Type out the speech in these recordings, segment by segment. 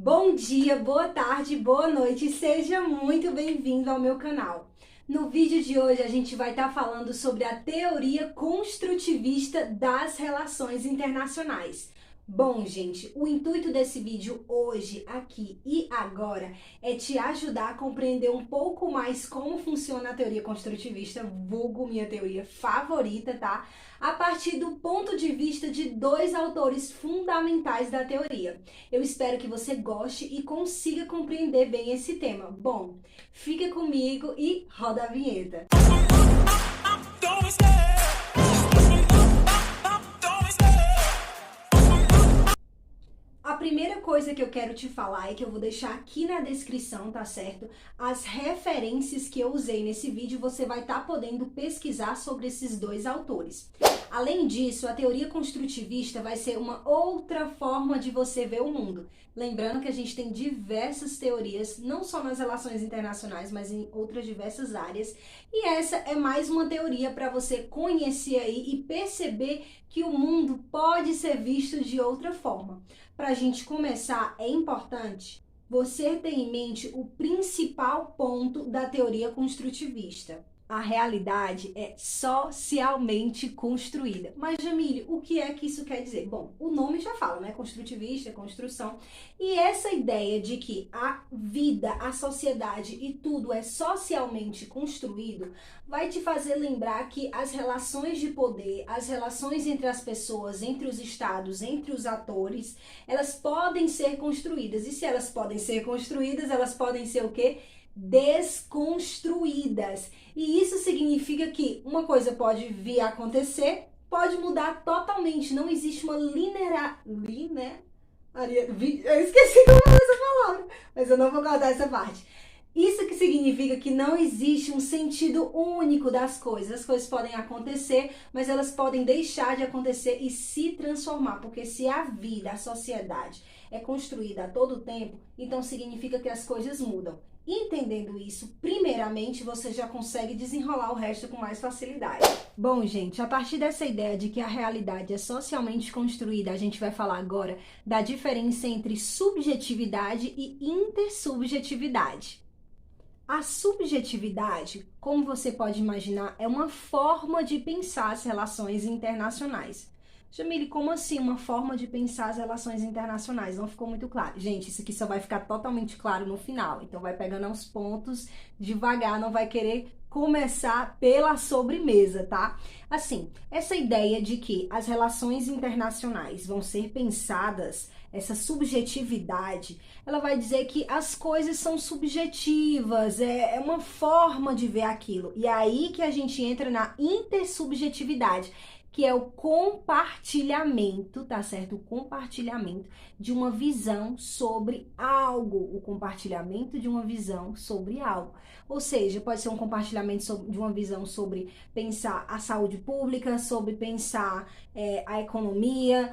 Bom dia, boa tarde, boa noite, seja muito bem-vindo ao meu canal. No vídeo de hoje a gente vai estar falando sobre a teoria construtivista das relações internacionais. Bom, gente, o intuito desse vídeo hoje, aqui e agora é te ajudar a compreender um pouco mais como funciona a teoria construtivista, vulgo minha teoria favorita, tá? A partir do ponto de vista de dois autores fundamentais da teoria. Eu espero que você goste e consiga compreender bem esse tema. Bom, fica comigo e roda a vinheta. A primeira coisa que eu quero te falar é que eu vou deixar aqui na descrição, tá certo? As referências que eu usei nesse vídeo, você vai estar podendo pesquisar sobre esses dois autores. Além disso, a teoria construtivista vai ser uma outra forma de você ver o mundo. Lembrando que a gente tem diversas teorias, não só nas relações internacionais, mas em outras diversas áreas. E essa é mais uma teoria para você conhecer aí e perceber que o mundo pode ser visto de outra forma. Para a gente começar, é importante você ter em mente o principal ponto da teoria construtivista. A realidade é socialmente construída. Mas, Jamile, o que é que isso quer dizer? Bom, o nome já fala, né? Construtivista, construção. E essa ideia de que a vida, a sociedade e tudo é socialmente construído vai te fazer lembrar que as relações de poder, as relações entre as pessoas, entre os estados, entre os atores, elas podem ser construídas. E se elas podem ser construídas, elas podem ser o quê? Desconstruídas. E isso significa que uma coisa pode vir a acontecer, pode mudar totalmente. Não existe uma eu esqueci como é essa palavra, mas eu não vou guardar essa parte. Isso que significa que não existe um sentido único das coisas. As coisas podem acontecer, mas elas podem deixar de acontecer e se transformar. Porque se a vida, a sociedade é construída a todo tempo, então significa que as coisas mudam. Entendendo isso, primeiramente, você já consegue desenrolar o resto com mais facilidade. Bom, gente, a partir dessa ideia de que a realidade é socialmente construída, a gente vai falar agora da diferença entre subjetividade e intersubjetividade. A subjetividade, como você pode imaginar, é uma forma de pensar as relações internacionais. Jamile, como assim uma forma de pensar as relações internacionais? Não ficou muito claro. Gente, isso aqui só vai ficar totalmente claro no final. Então vai pegando aos pontos devagar, não vai querer começar pela sobremesa, tá? Assim, essa ideia de que as relações internacionais vão ser pensadas, essa subjetividade, ela vai dizer que as coisas são subjetivas, é uma forma de ver aquilo. E é aí que a gente entra na intersubjetividade, que é o compartilhamento, tá certo? O compartilhamento de uma visão sobre algo, o compartilhamento de uma visão sobre algo. Ou seja, pode ser um compartilhamento de uma visão sobre pensar a saúde pública, sobre pensar a economia,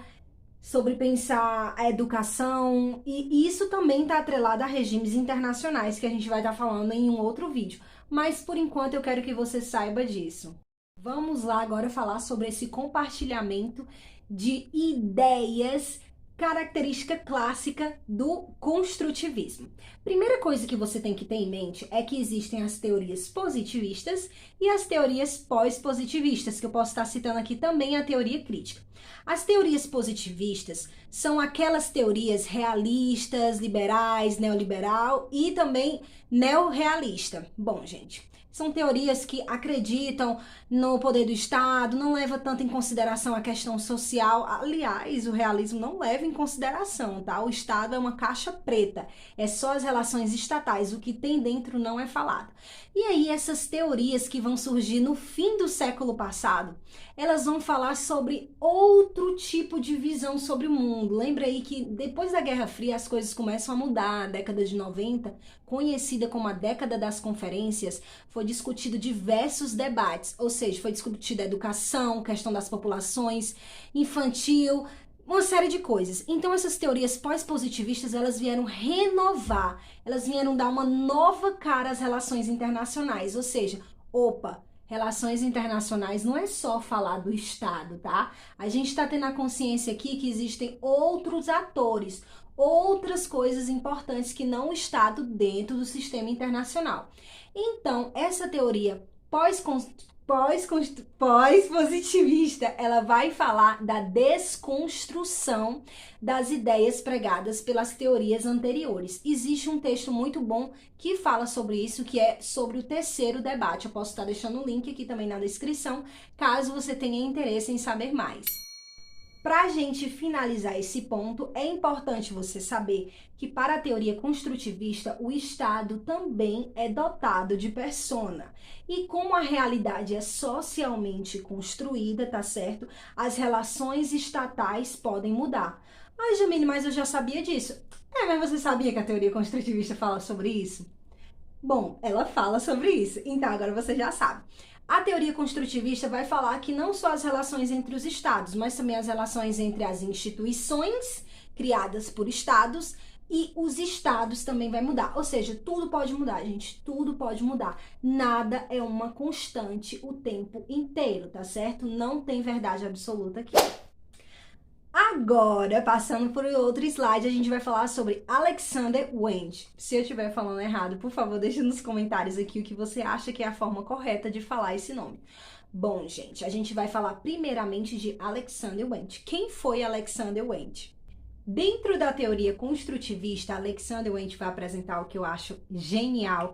sobre pensar a educação, e isso também está atrelado a regimes internacionais, que a gente vai estar falando em um outro vídeo. Mas, por enquanto, eu quero que você saiba disso. Vamos lá agora falar sobre esse compartilhamento de ideias, característica clássica do construtivismo. Primeira coisa que você tem que ter em mente é que existem as teorias positivistas e as teorias pós-positivistas, que eu posso estar citando aqui também a teoria crítica. As teorias positivistas são aquelas teorias realistas, liberais, neoliberal e também neorrealista. Bom, gente, são teorias que acreditam no poder do Estado, não leva tanto em consideração a questão social. Aliás, o realismo não leva em consideração, tá? O Estado é uma caixa preta, é só as relações estatais, o que tem dentro não é falado. E aí, essas teorias que vão surgir no fim do século passado, elas vão falar sobre outro tipo de visão sobre o mundo. Lembra aí que depois da Guerra Fria as coisas começam a mudar. A década de 90, conhecida como a década das conferências, foi discutido diversos debates, ou seja, foi discutida a educação, questão das populações, infantil, uma série de coisas. Então essas teorias pós-positivistas, elas vieram renovar, elas vieram dar uma nova cara às relações internacionais, ou seja, opa, Relações internacionais não é só falar do Estado, tá? A gente está tendo a consciência aqui que existem outros atores, outras coisas importantes que não o Estado dentro do sistema internacional. Então, essa teoria pós-positivista, ela vai falar da desconstrução das ideias pregadas pelas teorias anteriores. Existe um texto muito bom que fala sobre isso, que é sobre o terceiro debate. Eu posso estar deixando o link aqui também na descrição, caso você tenha interesse em saber mais. Para a gente finalizar esse ponto, é importante você saber que para a teoria construtivista, o Estado também é dotado de persona. E como a realidade é socialmente construída, tá certo? As relações estatais podem mudar. Ai, Jamile, mas eu já sabia disso. Mas você sabia que a teoria construtivista fala sobre isso? Bom, ela fala sobre isso, então agora você já sabe. A teoria construtivista vai falar que não só as relações entre os estados, mas também as relações entre as instituições criadas por estados e os estados também vai mudar. Ou seja, tudo pode mudar, gente, tudo pode mudar. Nada é uma constante o tempo inteiro, tá certo? Não tem verdade absoluta aqui. Agora, passando por outro slide, a gente vai falar sobre Alexander Wendt. Se eu estiver falando errado, por favor, deixe nos comentários aqui o que você acha que é a forma correta de falar esse nome. Bom, gente, a gente vai falar primeiramente de Alexander Wendt. Quem foi Alexander Wendt? Dentro da teoria construtivista, Alexander Wendt vai apresentar o que eu acho genial,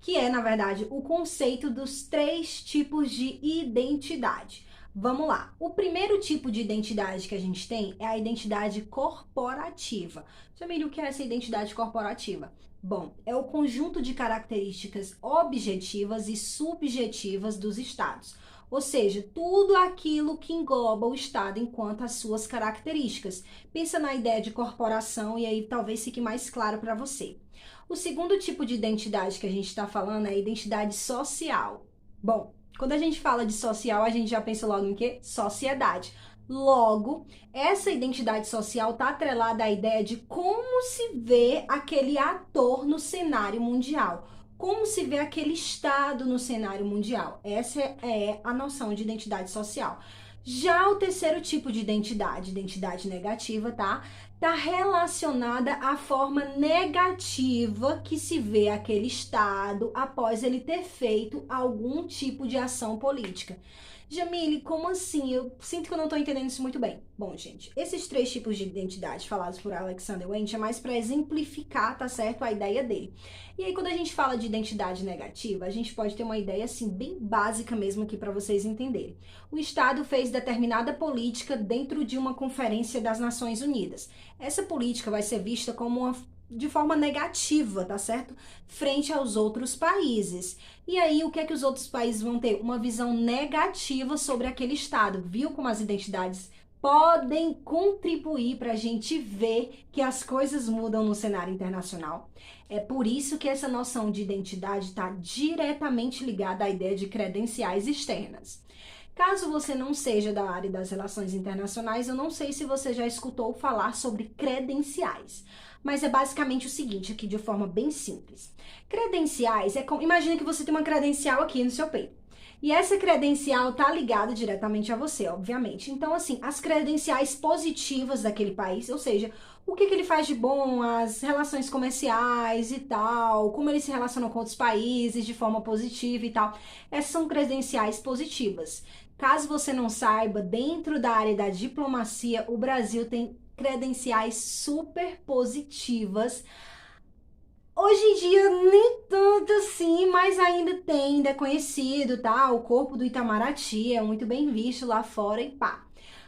que é, na verdade, o conceito dos 3 tipos de identidade. Vamos lá. O primeiro tipo de identidade que a gente tem é a identidade corporativa. Jamile, o que é essa identidade corporativa? Bom, é o conjunto de características objetivas e subjetivas dos estados. Ou seja, tudo aquilo que engloba o estado enquanto as suas características. Pensa na ideia de corporação e aí talvez fique mais claro para você. O segundo tipo de identidade que a gente está falando é a identidade social. Bom, quando a gente fala de social, a gente já pensa logo em quê? Sociedade. Logo, essa identidade social está atrelada à ideia de como se vê aquele ator no cenário mundial. Como se vê aquele estado no cenário mundial. Essa é a noção de identidade social. Já o terceiro tipo de identidade negativa, tá relacionada à forma negativa que se vê aquele estado após ele ter feito algum tipo de ação política. Jamile, como assim? Eu sinto que eu não tô entendendo isso muito bem. Bom, gente, esses 3 tipos de identidade falados por Alexander Wendt é mais para exemplificar, tá certo, a ideia dele. E aí, quando a gente fala de identidade negativa, a gente pode ter uma ideia, assim, bem básica mesmo aqui para vocês entenderem. O Estado fez determinada política dentro de uma conferência das Nações Unidas. Essa política vai ser vista como de forma negativa, tá certo? Frente aos outros países. E aí, o que é que os outros países vão ter? Uma visão negativa sobre aquele estado. Viu como as identidades podem contribuir para a gente ver que as coisas mudam no cenário internacional? É por isso que essa noção de identidade está diretamente ligada à ideia de credenciais externas. Caso você não seja da área das relações internacionais, eu não sei se você já escutou falar sobre credenciais. Mas é basicamente o seguinte, aqui de forma bem simples. Credenciais é como... Imagina que você tem uma credencial aqui no seu peito. E essa credencial tá ligada diretamente a você, obviamente. Então, assim, as credenciais positivas daquele país, ou seja, o que ele faz de bom, as relações comerciais e tal, como ele se relaciona com outros países de forma positiva e tal. Essas são credenciais positivas. Caso você não saiba, dentro da área da diplomacia, o Brasil tem credenciais super positivas. Hoje em dia, nem tanto assim, mas ainda tem, ainda é conhecido, tá? O corpo do Itamaraty é muito bem visto lá fora e pá.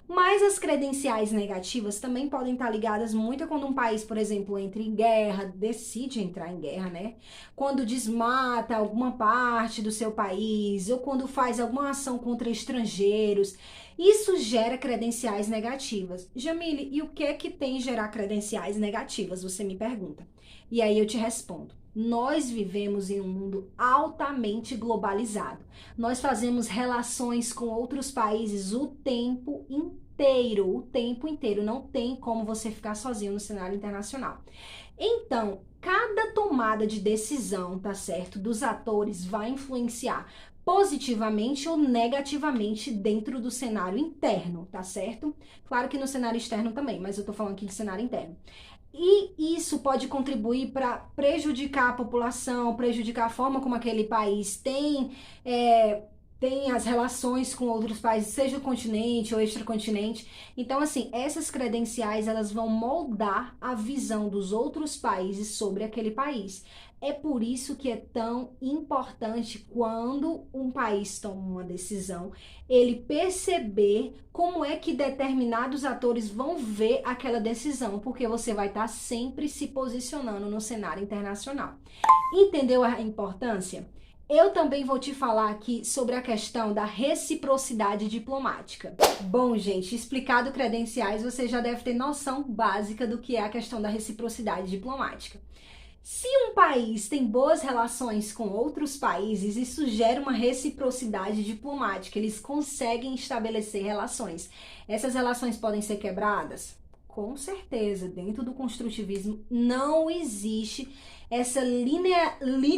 Mas as credenciais negativas também podem estar ligadas muito a quando um país, por exemplo, entra em guerra, decide entrar em guerra, né? Quando desmata alguma parte do seu país, ou quando faz alguma ação contra estrangeiros. Isso gera credenciais negativas. Jamile, e o que é que tem em gerar credenciais negativas? Você me pergunta. E aí eu te respondo. Nós vivemos em um mundo altamente globalizado. Nós fazemos relações com outros países o tempo inteiro. O tempo inteiro. Não tem como você ficar sozinho no cenário internacional. Então, cada tomada de decisão, tá certo, dos atores vai influenciar positivamente ou negativamente dentro do cenário interno, tá certo? Claro que no cenário externo também, mas eu tô falando aqui de cenário interno. E isso pode contribuir para prejudicar a população, prejudicar a forma como aquele país tem as relações com outros países, seja o continente ou extracontinente. Então, assim, essas credenciais, elas vão moldar a visão dos outros países sobre aquele país. É por isso que é tão importante quando um país toma uma decisão, ele perceber como é que determinados atores vão ver aquela decisão, porque você vai estar sempre se posicionando no cenário internacional. Entendeu a importância? Eu também vou te falar aqui sobre a questão da reciprocidade diplomática. Bom, gente, explicado credenciais, você já deve ter noção básica do que é a questão da reciprocidade diplomática. Se um país tem boas relações com outros países, isso gera uma reciprocidade diplomática. Eles conseguem estabelecer relações. Essas relações podem ser quebradas? Com certeza. Dentro do construtivismo não existe essa linha...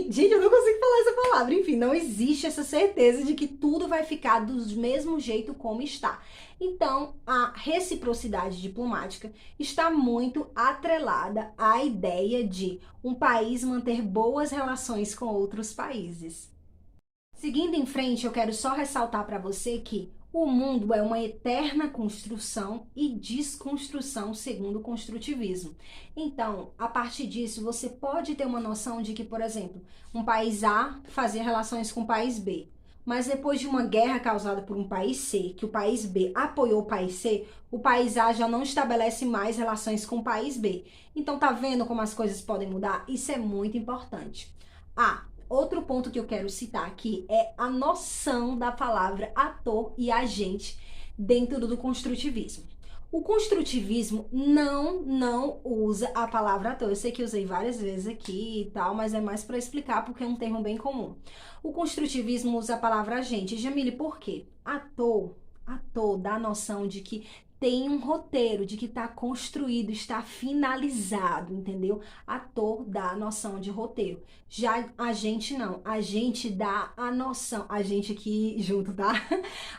Gente, eu não consigo falar essa palavra. Enfim, não existe essa certeza de que tudo vai ficar do mesmo jeito como está. Então, a reciprocidade diplomática está muito atrelada à ideia de um país manter boas relações com outros países. Seguindo em frente, eu quero só ressaltar para você que o mundo é uma eterna construção e desconstrução segundo o construtivismo. Então, a partir disso, você pode ter uma noção de que, por exemplo, um país A fazia relações com o país B. Mas depois de uma guerra causada por um país C, que o país B apoiou o país C, o país A já não estabelece mais relações com o país B. Então, tá vendo como as coisas podem mudar? Isso é muito importante. Outro ponto que eu quero citar aqui é a noção da palavra ator e agente dentro do construtivismo. O construtivismo não usa a palavra ator. Eu sei que usei várias vezes aqui e tal, mas é mais para explicar porque é um termo bem comum. O construtivismo usa a palavra agente. Jamile, por quê? Ator dá a noção de que tem um roteiro, de que está construído, está finalizado, entendeu? Ator dá a noção de roteiro. Já a gente não, a gente dá a noção, a gente aqui junto, tá?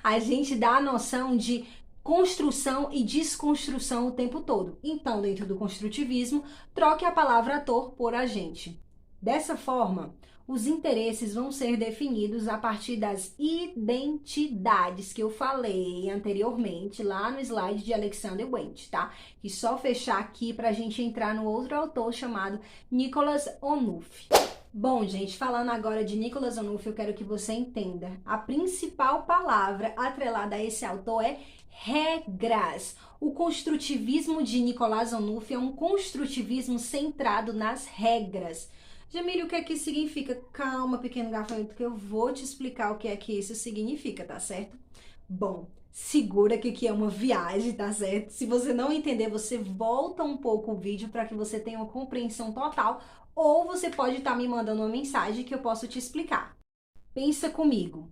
A gente dá a noção de construção e desconstrução o tempo todo. Então, dentro do construtivismo, troque a palavra ator por agente. Dessa forma, os interesses vão ser definidos a partir das identidades que eu falei anteriormente lá no slide de Alexander Wendt, tá? E só fechar aqui para a gente entrar no outro autor chamado Nicholas Onuf. Bom, gente, falando agora de Nicholas Onuf, eu quero que você entenda. A principal palavra atrelada a esse autor é regras. O construtivismo de Nicholas Onuf é um construtivismo centrado nas regras. Jamile, o que é que isso significa? Calma, pequeno gafanhoto, que eu vou te explicar o que é que isso significa, tá certo? Bom, segura que aqui é uma viagem, tá certo? Se você não entender, você volta um pouco o vídeo para que você tenha uma compreensão total, ou você pode estar me mandando uma mensagem que eu posso te explicar. Pensa comigo.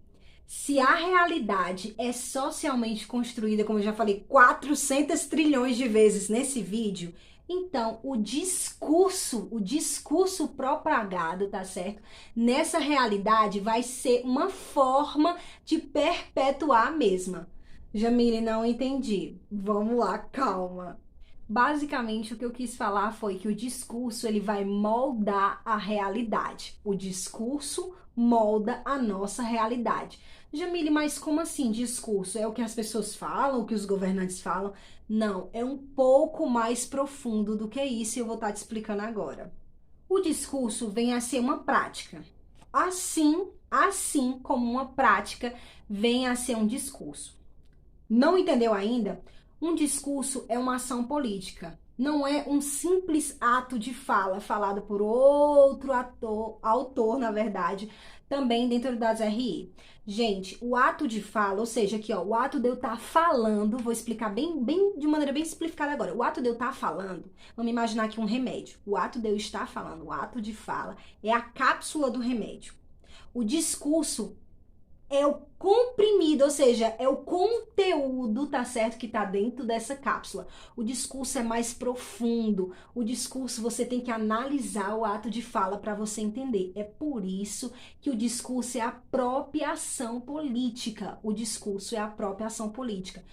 Se a realidade é socialmente construída, como eu já falei 400 trilhões de vezes nesse vídeo, então o discurso propagado, tá certo? Nessa realidade vai ser uma forma de perpetuar a mesma. Jamile, não entendi. Vamos lá, calma. Basicamente, o que eu quis falar foi que o discurso ele vai moldar a realidade. O discurso molda a nossa realidade. Jamile, mas como assim discurso? É o que as pessoas falam, o que os governantes falam? Não, é um pouco mais profundo do que isso e eu vou estar te explicando agora. O discurso vem a ser uma prática. Assim como uma prática vem a ser um discurso. Não entendeu ainda? Um discurso é uma ação política. Não é um simples ato de fala falado por outro autor, na verdade, também dentro das RI. Gente, o ato de fala, ou seja, aqui, ó, o ato de eu estar falando, vou explicar de maneira bem simplificada agora. O ato de eu estar falando, vamos imaginar aqui um remédio. O ato de eu estar falando, o ato de fala, é a cápsula do remédio. O discurso é o comprimido, ou seja, é o conteúdo, tá certo, que tá dentro dessa cápsula. O discurso é mais profundo. O discurso você tem que analisar o ato de fala para você entender. É por isso que o discurso é a própria ação política. O discurso é a própria ação política.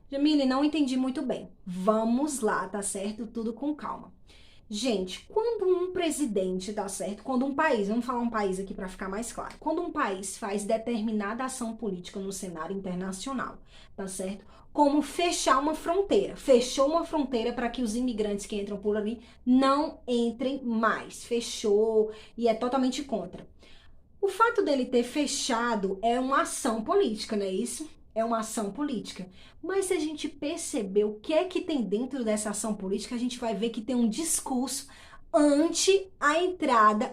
Jamile, não entendi muito bem. Vamos lá, tá certo? Tudo com calma. Gente, quando um presidente, tá certo? Quando um país, vamos falar um país aqui para ficar mais claro. Quando um país faz determinada ação política no cenário internacional, tá certo? Como fechar uma fronteira. Fechou uma fronteira para que os imigrantes que entram por ali não entrem mais. Fechou e é totalmente contra. O fato dele ter fechado é uma ação política, não é isso? É uma ação política. Mas se a gente perceber o que é que tem dentro dessa ação política, a gente vai ver que tem um discurso anti a entrada,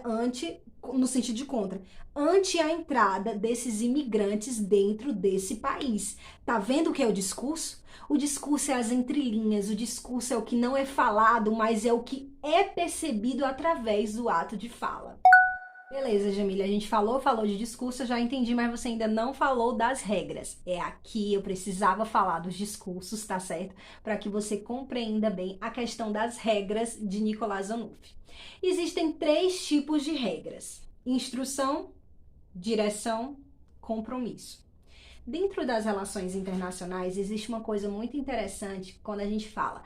no sentido de contra, anti a entrada desses imigrantes dentro desse país. Tá vendo o que é o discurso? O discurso é as entrelinhas, o discurso é o que não é falado, mas é o que é percebido através do ato de fala. Beleza, Jamília, a gente falou de discurso, eu já entendi, mas você ainda não falou das regras. É aqui eu precisava falar dos discursos, tá certo? Para que você compreenda bem a questão das regras de Nicolás Onufre. Existem 3 tipos de regras: instrução, direção, compromisso. Dentro das relações internacionais, existe uma coisa muito interessante quando a gente fala.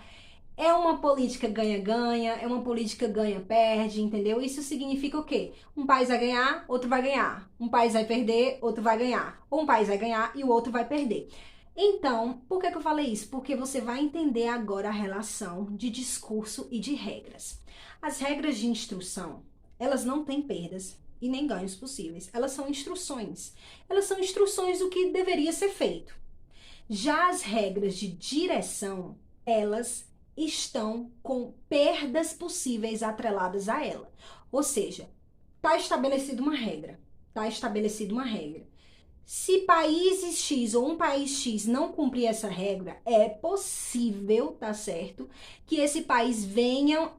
É uma política ganha-ganha, é uma política ganha-perde, entendeu? Isso significa o quê? Um país vai ganhar, outro vai ganhar. Um país vai perder, outro vai ganhar. Ou um país vai ganhar e o outro vai perder. Então, por que eu falei isso? Porque você vai entender agora a relação de discurso e de regras. As regras de instrução, elas não têm perdas e nem ganhos possíveis. Elas são instruções. Elas são instruções do que deveria ser feito. Já as regras de direção, elas estão com perdas possíveis atreladas a ela. Ou seja, está estabelecida uma regra. Está estabelecida uma regra. Se países X ou um país X não cumprir essa regra, é possível, tá certo, que esse país venha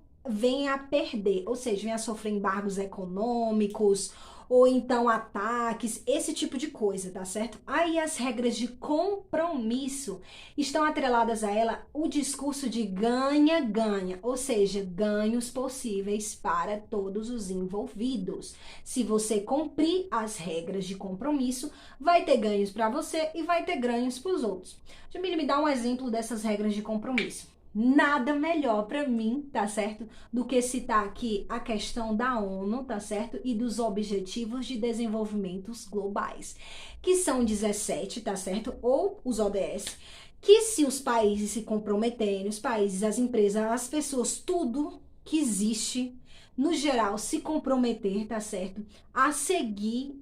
a perder, ou seja, venha a sofrer embargos econômicos, ou então ataques, esse tipo de coisa, tá certo? Aí as regras de compromisso estão atreladas a ela o discurso de ganha-ganha, ou seja, ganhos possíveis para todos os envolvidos. Se você cumprir as regras de compromisso, vai ter ganhos para você e vai ter ganhos para os outros. Jamile, me dá um exemplo dessas regras de compromisso. Nada melhor para mim, tá certo, do que citar aqui a questão da ONU, tá certo, e dos Objetivos de Desenvolvimentos Globais, que são 17, tá certo, ou os ODS, que se os países se comprometerem, os países, as empresas, as pessoas, tudo que existe, no geral, se comprometer, tá certo, a seguir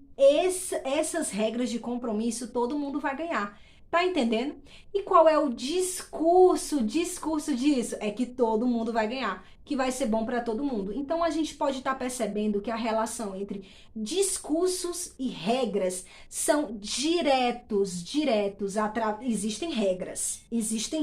essas regras de compromisso, todo mundo vai ganhar. Tá entendendo? E qual é o discurso disso? É que todo mundo vai ganhar, que vai ser bom para todo mundo. Então a gente pode estar percebendo que a relação entre discursos e regras são diretos. Existem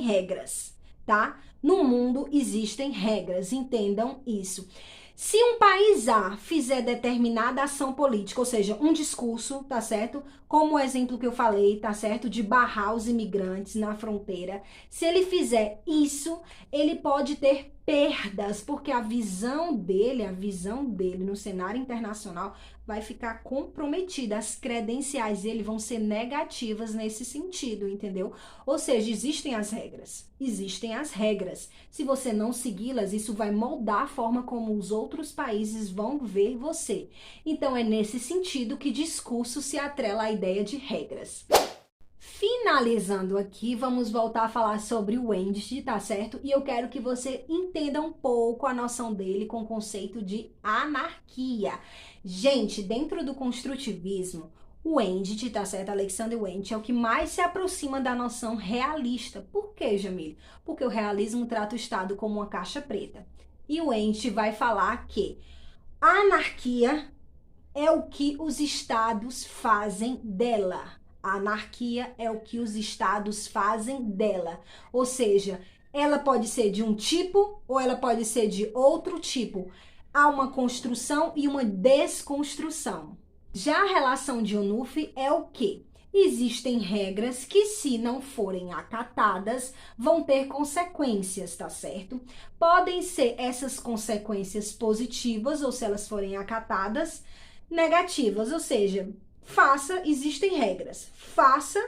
regras, tá? No mundo existem regras, entendam isso. Se um país A fizer determinada ação política, ou seja, um discurso, tá certo? Como o exemplo que eu falei, tá certo? De barrar os imigrantes na fronteira. Se ele fizer isso, ele pode ter perdas, porque a visão dele no cenário internacional vai ficar comprometida. As credenciais dele vão ser negativas nesse sentido, entendeu? Ou seja, existem as regras. Se você não segui-las, isso vai moldar a forma como os outros países vão ver você. Então, é nesse sentido que discurso se atrela à ideia de regras. Finalizando aqui, vamos voltar a falar sobre o Wendt, tá certo? E eu quero que você entenda um pouco a noção dele com o conceito de anarquia. Gente, dentro do construtivismo, o Wendt, tá certo? Alexander Wendt é o que mais se aproxima da noção realista. Por quê, Jamile? Porque o realismo trata o Estado como uma caixa preta. E o Wendt vai falar que a anarquia é o que os Estados fazem dela. A anarquia é o que os Estados fazem dela. Ou seja, ela pode ser de um tipo ou ela pode ser de outro tipo. Há uma construção e uma desconstrução. Já a relação de Onufre é o quê? Existem regras que, se não forem acatadas, vão ter consequências, tá certo? Podem ser essas consequências positivas, ou se elas forem acatadas, negativas, ou seja, faça, existem regras. Faça,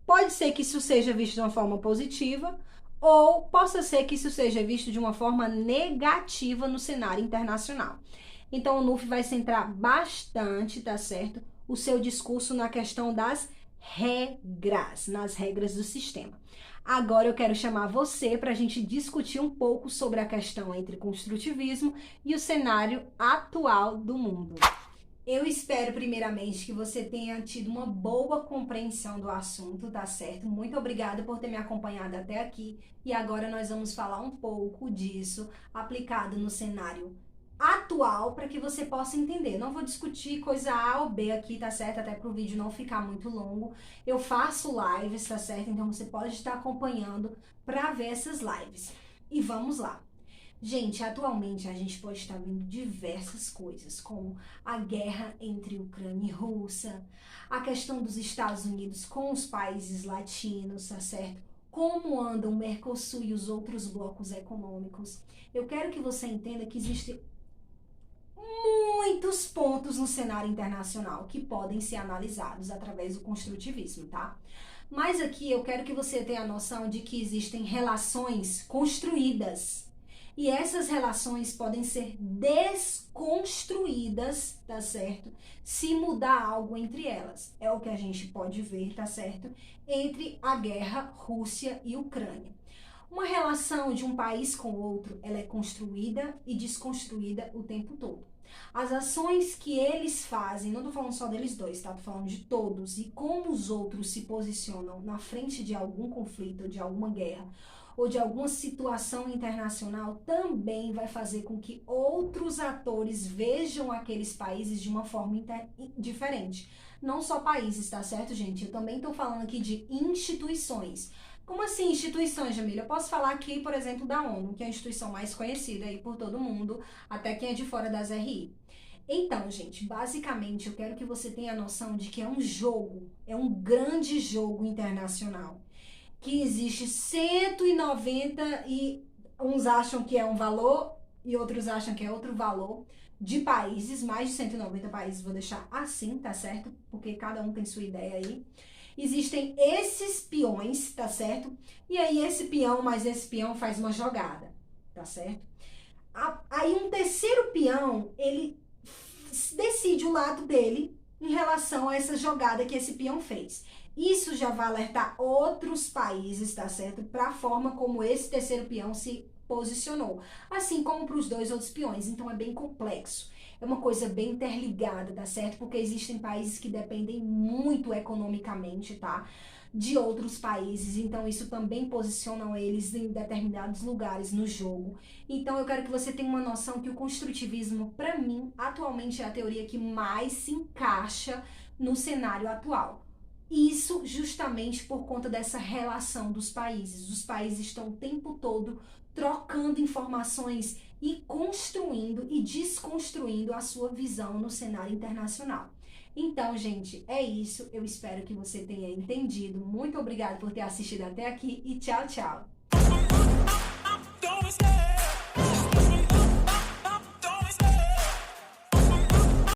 pode ser que isso seja visto de uma forma positiva, ou possa ser que isso seja visto de uma forma negativa no cenário internacional. Então, o NUF vai centrar bastante, tá certo? O seu discurso na questão das regras, nas regras do sistema. Agora eu quero chamar você para a gente discutir um pouco sobre a questão entre construtivismo e o cenário atual do mundo. Eu espero, primeiramente, que você tenha tido uma boa compreensão do assunto, tá certo? Muito obrigada por ter me acompanhado até aqui. E agora nós vamos falar um pouco disso aplicado no cenário atual para que você possa entender. Não vou discutir coisa A ou B aqui, tá certo? Até para o vídeo não ficar muito longo. Eu faço lives, tá certo? Então você pode estar acompanhando para ver essas lives. E vamos lá. Gente, atualmente a gente pode estar vendo diversas coisas, como a guerra entre Ucrânia e Rússia, a questão dos Estados Unidos com os países latinos, tá certo? Como andam o Mercosul e os outros blocos econômicos. Eu quero que você entenda que existem muitos pontos no cenário internacional que podem ser analisados através do construtivismo, tá? Mas aqui eu quero que você tenha a noção de que existem relações construídas. E essas relações podem ser desconstruídas, tá certo? Se mudar algo entre elas. É o que a gente pode ver, tá certo? Entre a guerra Rússia e Ucrânia. Uma relação de um país com outro, ela é construída e desconstruída o tempo todo. As ações que eles fazem, não tô falando só deles dois, tá? Tô falando de todos. E como os outros se posicionam na frente de algum conflito, de alguma guerra, ou de alguma situação internacional, também vai fazer com que outros atores vejam aqueles países de uma forma diferente. Não só países, tá certo, gente? Eu também tô falando aqui de instituições. Como assim instituições, Jamília? Eu posso falar aqui, por exemplo, da ONU, que é a instituição mais conhecida aí por todo mundo, até quem é de fora das RI. Então, gente, basicamente eu quero que você tenha a noção de que é um jogo, é um grande jogo internacional, que existe 190 e uns acham que é um valor e outros acham que é outro valor de países, mais de 190 países, vou deixar assim, tá certo? Porque cada um tem sua ideia aí. Existem esses peões, tá certo? E aí esse peão mais esse peão faz uma jogada, tá certo? Aí um terceiro peão, ele decide o lado dele em relação a essa jogada que esse peão fez. Isso já vai alertar outros países, tá certo? Para a forma como esse terceiro peão se posicionou, assim como para os dois outros peões. Então é bem complexo. É uma coisa bem interligada, tá certo? Porque existem países que dependem muito economicamente, tá? De outros países, então isso também posiciona eles em determinados lugares no jogo. Então eu quero que você tenha uma noção que o construtivismo, para mim, atualmente é a teoria que mais se encaixa no cenário atual. Isso justamente por conta dessa relação dos países. Os países estão o tempo todo trocando informações e construindo e desconstruindo a sua visão no cenário internacional. Então, gente, é isso. Eu espero que você tenha entendido. Muito obrigada por ter assistido até aqui e tchau, tchau!